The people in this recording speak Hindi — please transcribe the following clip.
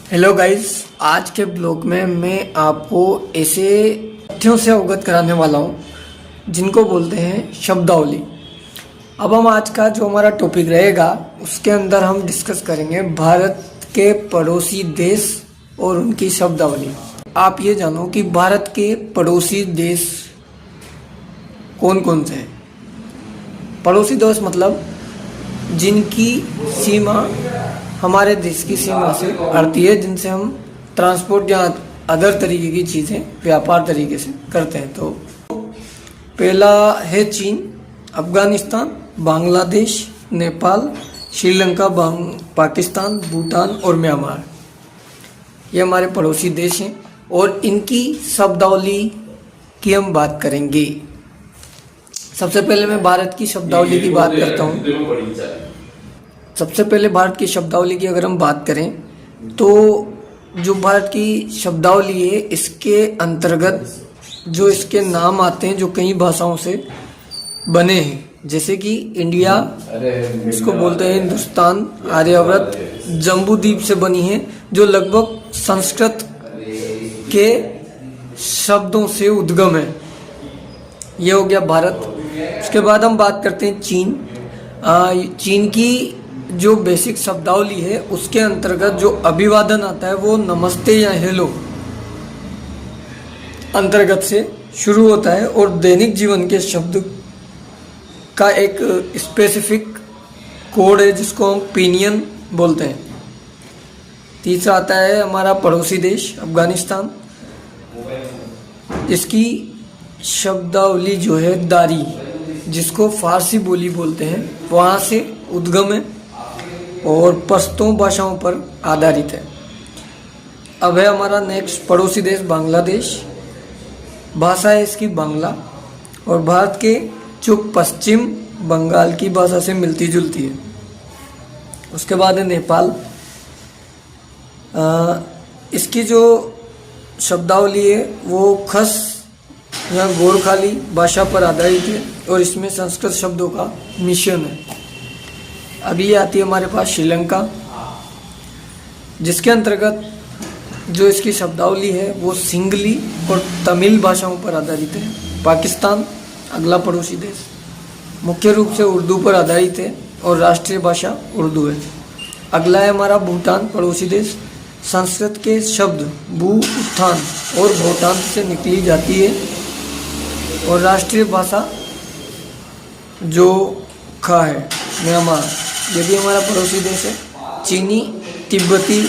हेलो गाइस, आज के ब्लॉग में मैं आपको ऐसे तथ्यों से अवगत कराने वाला हूँ जिनको बोलते हैं शब्दावली। अब हम आज का जो हमारा टॉपिक रहेगा उसके अंदर हम डिस्कस करेंगे भारत के पड़ोसी देश और उनकी शब्दावली। आप ये जानो कि भारत के पड़ोसी देश कौन कौन से हैं। पड़ोसी देश मतलब जिनकी सीमा हमारे देश की सीमा से बढ़ती है, जिनसे हम ट्रांसपोर्ट या अदर तरीके की चीज़ें व्यापार तरीके से करते हैं। तो पहला है चीन, अफगानिस्तान, बांग्लादेश, नेपाल, श्रीलंका, पाकिस्तान, भूटान और म्यांमार। ये हमारे पड़ोसी देश हैं और इनकी शब्दावली की हम बात करेंगे। सबसे पहले मैं भारत की शब्दावली की बात करता हूँ। सबसे पहले भारत की शब्दावली की अगर हम बात करें तो जो भारत की शब्दावली है इसके अंतर्गत जो इसके नाम आते हैं जो कई भाषाओं से बने हैं, जैसे कि इंडिया, इसको बोलते हैं हिंदुस्तान, आर्यावर्त, जम्बूद्वीप से बनी है जो लगभग संस्कृत के शब्दों से उद्गम है। ये हो गया भारत। उसके बाद हम बात करते हैं चीन। चीन की जो बेसिक शब्दावली है उसके अंतर्गत जो अभिवादन आता है वो नमस्ते या हेलो अंतर्गत से शुरू होता है और दैनिक जीवन के शब्द का एक स्पेसिफिक कोड है जिसको हम पिनियन बोलते हैं। तीसरा आता है हमारा पड़ोसी देश अफगानिस्तान। इसकी शब्दावली जो है दारी, जिसको फारसी बोली बोलते हैं, वहाँ से उद्गम है और पश्तो भाषाओं पर आधारित है। अब है हमारा नेक्स्ट पड़ोसी देश बांग्लादेश। भाषा है इसकी बांग्ला और भारत के जो पश्चिम बंगाल की भाषा से मिलती जुलती है। उसके बाद है नेपाल। इसकी जो शब्दावली है वो खस या गोरखाली भाषा पर आधारित है और इसमें संस्कृत शब्दों का मिश्रण है। अभी आती है हमारे पास श्रीलंका, जिसके अंतर्गत जो इसकी शब्दावली है वो सिंगली और तमिल भाषाओं पर आधारित है। पाकिस्तान अगला पड़ोसी देश मुख्य रूप से उर्दू पर आधारित है और राष्ट्रीय भाषा उर्दू है। अगला है हमारा भूटान पड़ोसी देश। संस्कृत के शब्द भू उत्थान और भूटान से निकली जाती है और राष्ट्रीय भाषा जो खा है। म्यांमार, ये भी हमारा पड़ोसी देश है। चीनी, तिब्बती